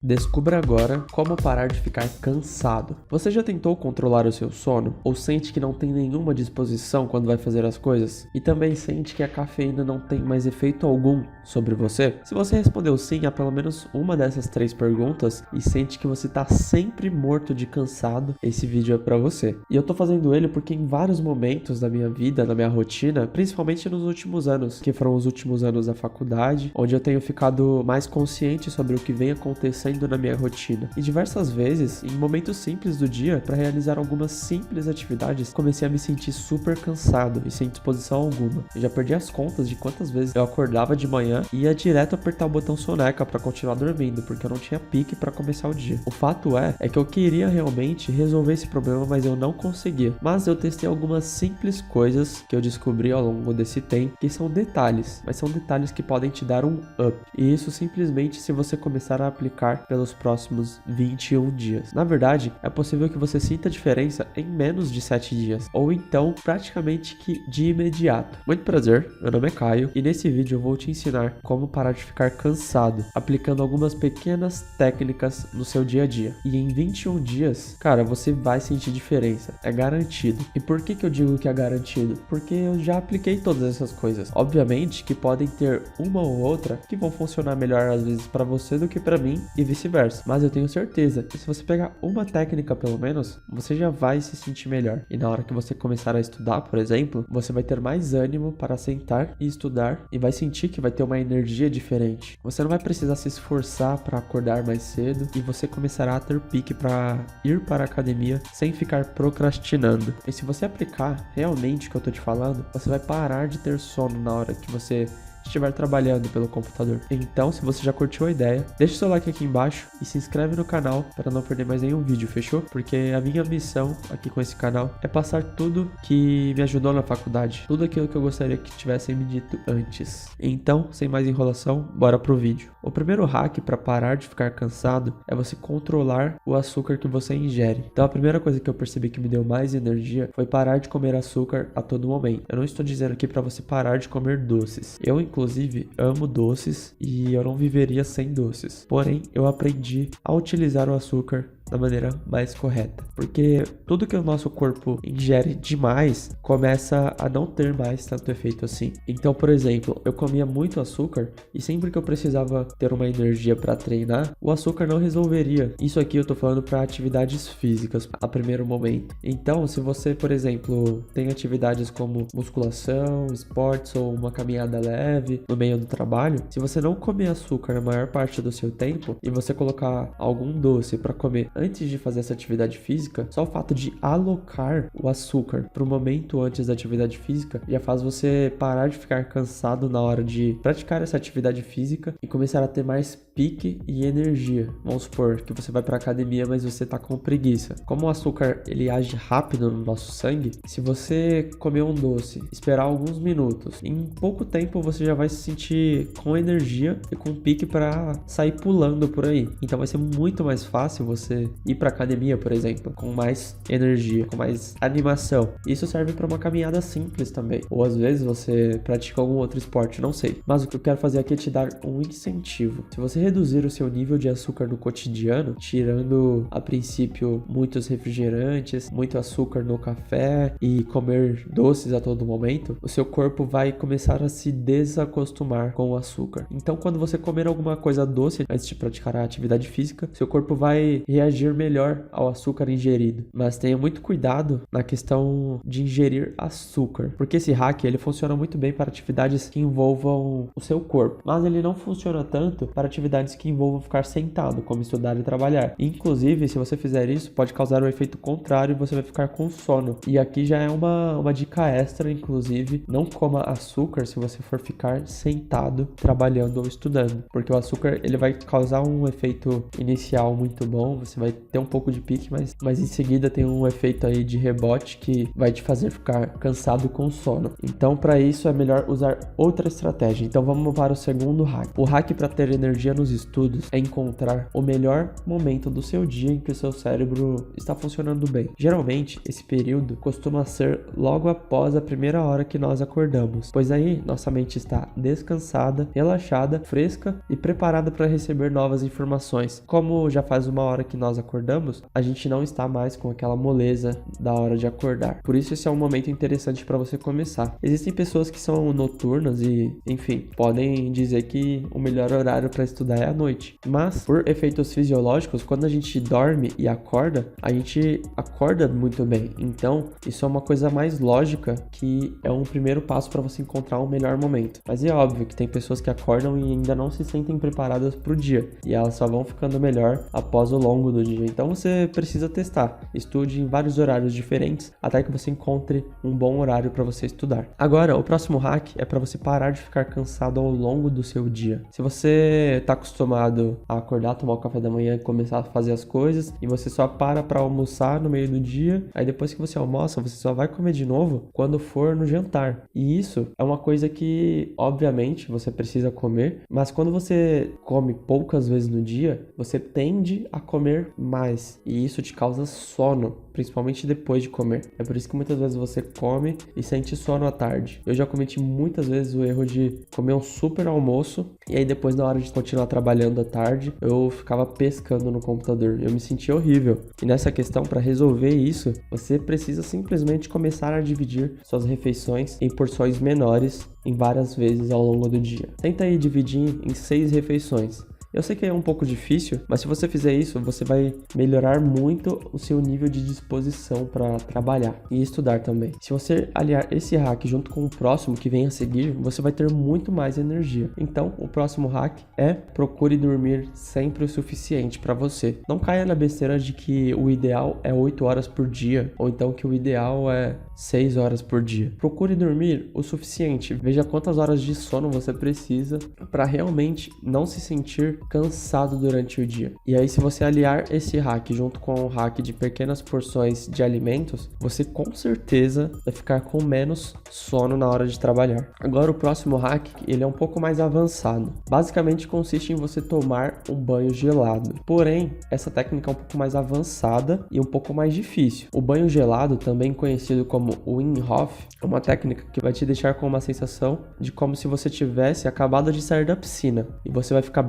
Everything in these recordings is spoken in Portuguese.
Descubra agora como parar de ficar cansado. Você já tentou controlar o seu sono? Ou sente que não tem nenhuma disposição quando vai fazer as coisas? E também sente que a cafeína não tem mais efeito algum sobre você? Se você respondeu sim a pelo menos uma dessas 3 perguntas e sente que você tá sempre morto de cansado, esse vídeo é pra você. E eu tô fazendo ele porque em vários momentos da minha vida, da minha rotina, principalmente nos últimos anos, que foram os últimos anos da faculdade, onde eu tenho ficado mais consciente sobre o que vem acontecendo na minha rotina. E diversas vezes, em momentos simples do dia, para realizar algumas simples atividades, comecei a me sentir super cansado e sem disposição alguma. Eu já perdi as contas de quantas vezes eu acordava de manhã e ia direto apertar o botão soneca para continuar dormindo, porque eu não tinha pique para começar o dia. O fato é que eu queria realmente resolver esse problema, mas eu não conseguia. Mas eu testei algumas simples coisas que eu descobri ao longo desse tempo, que são detalhes, mas são detalhes que podem te dar um up. E isso simplesmente se você começar a aplicar pelos próximos 21 dias. Na verdade, é possível que você sinta a diferença em menos de 7 dias, ou então praticamente que de imediato. Muito prazer, meu nome é Caio e nesse vídeo eu vou te ensinar como parar de ficar cansado, aplicando algumas pequenas técnicas no seu dia a dia. E em 21 dias, cara, você vai sentir diferença, é garantido. E por que eu digo que é garantido? Porque eu já apliquei todas essas coisas. Obviamente que podem ter uma ou outra que vão funcionar melhor às vezes para você do que para mim e vice-versa, mas eu tenho certeza que se você pegar uma técnica pelo menos, você já vai se sentir melhor. E na hora que você começar a estudar, por exemplo, você vai ter mais ânimo para sentar e estudar e vai sentir que vai ter uma energia diferente. Você não vai precisar se esforçar para acordar mais cedo e você começará a ter pique para ir para a academia sem ficar procrastinando. E se você aplicar realmente o que eu tô te falando, você vai parar de ter sono na hora que você estiver trabalhando pelo computador. Então, se você já curtiu a ideia, deixa o seu like aqui embaixo e se inscreve no canal para não perder mais nenhum vídeo, fechou? Porque a minha missão aqui com esse canal é passar tudo que me ajudou na faculdade, tudo aquilo que eu gostaria que tivessem me dito antes. Então, sem mais enrolação, bora pro vídeo. O primeiro hack para parar de ficar cansado é você controlar o açúcar que você ingere. Então, a primeira coisa que eu percebi que me deu mais energia foi parar de comer açúcar a todo momento. Eu não estou dizendo aqui para você parar de comer doces. Eu, inclusive, amo doces e eu não viveria sem doces. Porém, eu aprendi a utilizar o açúcar da maneira mais correta, porque tudo que o nosso corpo ingere demais começa a não ter mais tanto efeito assim. Então, por exemplo, eu comia muito açúcar e sempre que eu precisava ter uma energia para treinar, o açúcar não resolveria. Isso aqui eu tô falando para atividades físicas a primeiro momento. Então, se você, por exemplo, tem atividades como musculação, esportes ou uma caminhada leve no meio do trabalho, se você não comer açúcar na maior parte do seu tempo e você colocar algum doce para comer antes de fazer essa atividade física, só o fato de alocar o açúcar para o momento antes da atividade física já faz você parar de ficar cansado na hora de praticar essa atividade física e começar a ter mais pique e energia. Vamos supor que você vai para academia, mas você tá com preguiça. Como o açúcar ele age rápido no nosso sangue, se você comer um doce, esperar alguns minutos, em pouco tempo você já vai se sentir com energia e com pique para sair pulando por aí. Então vai ser muito mais fácil você ir para academia, por exemplo, com mais energia, com mais animação. Isso serve para uma caminhada simples também. Ou às vezes você pratica algum outro esporte, não sei. Mas o que eu quero fazer aqui é te dar um incentivo. Se você reduzir o seu nível de açúcar no cotidiano, tirando a princípio muitos refrigerantes, muito açúcar no café e comer doces a todo momento, o seu corpo vai começar a se desacostumar com o açúcar. Então, quando você comer alguma coisa doce antes de praticar a atividade física, seu corpo vai reagir melhor ao açúcar ingerido. Mas tenha muito cuidado na questão de ingerir açúcar, porque esse hack ele funciona muito bem para atividades que envolvam o seu corpo, mas ele não funciona tanto para atividades que envolvam ficar sentado, como estudar e trabalhar. Inclusive, se você fizer isso, pode causar um efeito contrário e você vai ficar com sono. E aqui já é uma dica extra, inclusive, não coma açúcar se você for ficar sentado, trabalhando ou estudando, porque o açúcar ele vai causar um efeito inicial muito bom, você vai ter um pouco de pique, mas em seguida tem um efeito aí de rebote que vai te fazer ficar cansado com sono. Então, para isso é melhor usar outra estratégia. Então, vamos para o segundo hack. O hack para ter energia nos estudos é encontrar o melhor momento do seu dia em que o seu cérebro está funcionando bem. Geralmente, esse período costuma ser logo após a primeira hora que nós acordamos, pois aí nossa mente está descansada, relaxada, fresca e preparada para receber novas informações. Como já faz uma hora que nós acordamos, a gente não está mais com aquela moleza da hora de acordar. Por isso esse é um momento interessante para você começar. Existem pessoas que são noturnas e, enfim, podem dizer que o melhor horário para estudar é à noite. Mas, por efeitos fisiológicos, quando a gente dorme e acorda, a gente acorda muito bem. Então, isso é uma coisa mais lógica, que é um primeiro passo para você encontrar um melhor momento. Mas é óbvio que tem pessoas que acordam e ainda não se sentem preparadas para o dia, e elas só vão ficando melhor após o longo do dia. Então você precisa testar, estude em vários horários diferentes até que você encontre um bom horário para você estudar. Agora, o próximo hack é para você parar de ficar cansado ao longo do seu dia. Se você está acostumado a acordar, tomar o café da manhã e começar a fazer as coisas, e você só para almoçar no meio do dia, aí depois que você almoça, você só vai comer de novo quando for no jantar. E isso é uma coisa que, obviamente, você precisa comer, mas quando você come poucas vezes no dia, você tende a comer mais, e isso te causa sono, principalmente depois de comer. É por isso que muitas vezes você come e sente sono à tarde. Eu já cometi muitas vezes o erro de comer um super almoço e aí depois, na hora de continuar trabalhando à tarde, eu ficava pescando no computador. Eu me sentia horrível. E nessa questão, para resolver isso, você precisa simplesmente começar a dividir suas refeições em porções menores em várias vezes ao longo do dia. Tenta aí dividir em 6 refeições. Eu sei que é um pouco difícil, mas se você fizer isso, você vai melhorar muito o seu nível de disposição para trabalhar e estudar também. Se você aliar esse hack junto com o próximo que vem a seguir, você vai ter muito mais energia. Então, o próximo hack é: procure dormir sempre o suficiente para você. Não caia na besteira de que o ideal é 8 horas por dia, ou então que o ideal é 6 horas por dia. Procure dormir o suficiente. Veja quantas horas de sono você precisa para realmente não se sentir cansado durante o dia. E aí, se você aliar esse hack junto com o hack de pequenas porções de alimentos, você com certeza vai ficar com menos sono na hora de trabalhar. Agora, o próximo hack, ele é um pouco mais avançado. Basicamente consiste em você tomar um banho gelado. Porém, essa técnica é um pouco mais avançada e um pouco mais difícil. O banho gelado, também conhecido como Wim Hof, é uma técnica que vai te deixar com uma sensação de como se você tivesse acabado de sair da piscina, e você vai ficar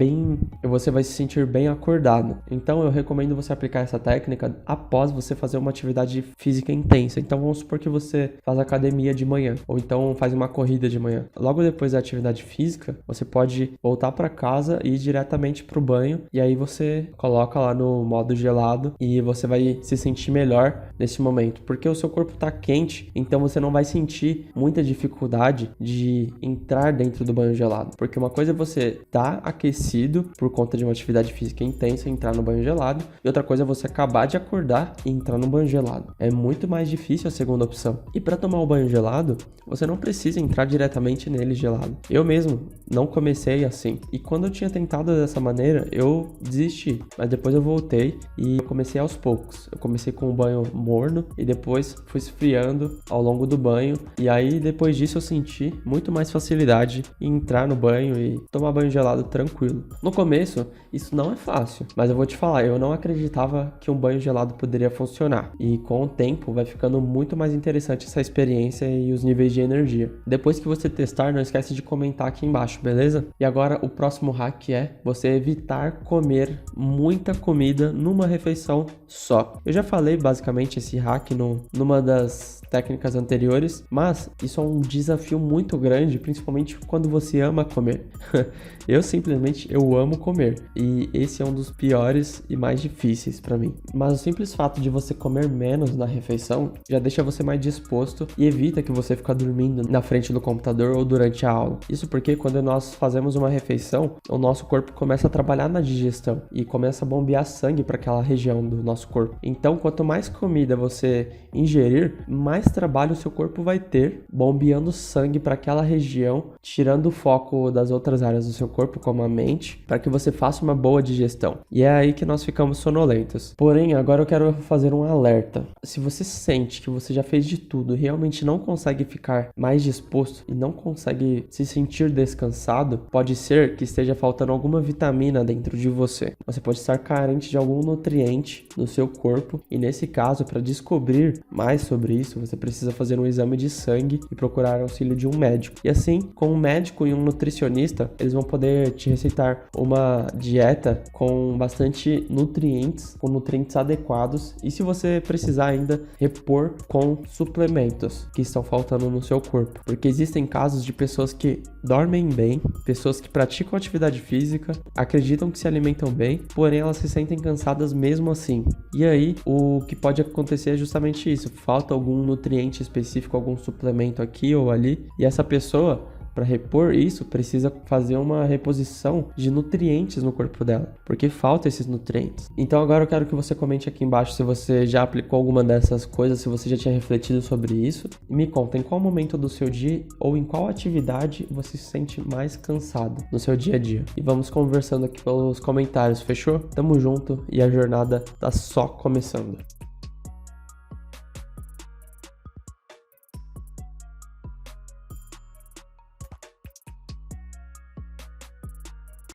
você vai se sentir bem acordado. Então eu recomendo você aplicar essa técnica após você fazer uma atividade física intensa. Então vamos supor que você faz academia de manhã, ou então faz uma corrida de manhã. Logo depois da atividade física, você pode voltar para casa e ir diretamente para o banho, e aí você coloca lá no modo gelado e você vai se sentir melhor nesse momento, porque o seu corpo está quente, então você não vai sentir muita dificuldade de entrar dentro do banho gelado, porque uma coisa é você estar aquecido por conta de uma atividade física intensa e entrar no banho gelado, e outra coisa é você acabar de acordar e entrar no banho gelado. É muito mais difícil a segunda opção. E para tomar o banho gelado, você não precisa entrar diretamente nele gelado. Eu mesmo não comecei assim, e quando eu tinha tentado dessa maneira, eu desisti, mas depois eu voltei e eu comecei aos poucos. Eu comecei com o banho morno e depois fui esfriando ao longo do banho, e aí depois disso eu senti muito mais facilidade em entrar no banho e tomar banho gelado tranquilo. No começo, isso não é fácil, mas eu vou te falar, eu não acreditava que um banho gelado poderia funcionar, e com o tempo vai ficando muito mais interessante essa experiência e os níveis de energia. Depois que você testar, não esquece de comentar aqui embaixo, beleza? E agora o próximo hack é você evitar comer muita comida numa refeição só. Eu já falei basicamente esse hack numa das técnicas anteriores, mas isso é um desafio muito grande, principalmente quando você ama comer. Eu amo comer, e esse é um dos piores e mais difíceis para mim. Mas o simples fato de você comer menos na refeição já deixa você mais disposto e evita que você fique dormindo na frente do computador ou durante a aula. Isso porque quando nós fazemos uma refeição, o nosso corpo começa a trabalhar na digestão e começa a bombear sangue para aquela região do nosso corpo. Então, quanto mais comida você ingerir, mais trabalho o seu corpo vai ter bombeando sangue para aquela região, tirando o foco das outras áreas do seu corpo, como a mente, para que você faça uma boa digestão. E é aí que nós ficamos sonolentos. Porém, agora eu quero fazer um alerta. Se você sente que você já fez de tudo e realmente não consegue ficar mais disposto e não consegue se sentir descansado, pode ser que esteja faltando alguma vitamina dentro de você. Você pode estar carente de algum nutriente no seu corpo e nesse caso, para descobrir mais sobre isso, você precisa fazer um exame de sangue e procurar auxílio de um médico. E assim, com um médico e um nutricionista, eles vão poder te receitar uma dieta com bastante nutrientes, com nutrientes adequados e se você precisar ainda repor com suplementos que estão faltando no seu corpo. Porque existem casos de pessoas que dormem bem, pessoas que praticam atividade física, acreditam que se alimentam bem, porém elas se sentem cansadas mesmo assim. E aí, o que pode acontecer é justamente isso, falta algum nutriente específico, algum suplemento aqui ou ali, e essa pessoa, para repor isso, precisa fazer uma reposição de nutrientes no corpo dela, porque falta esses nutrientes. Então agora eu quero que você comente aqui embaixo se você já aplicou alguma dessas coisas, se você já tinha refletido sobre isso, e me conta em qual momento do seu dia ou em qual atividade você se sente mais cansado no seu dia a dia. E vamos conversando aqui pelos comentários, fechou? Tamo junto e a jornada tá só começando.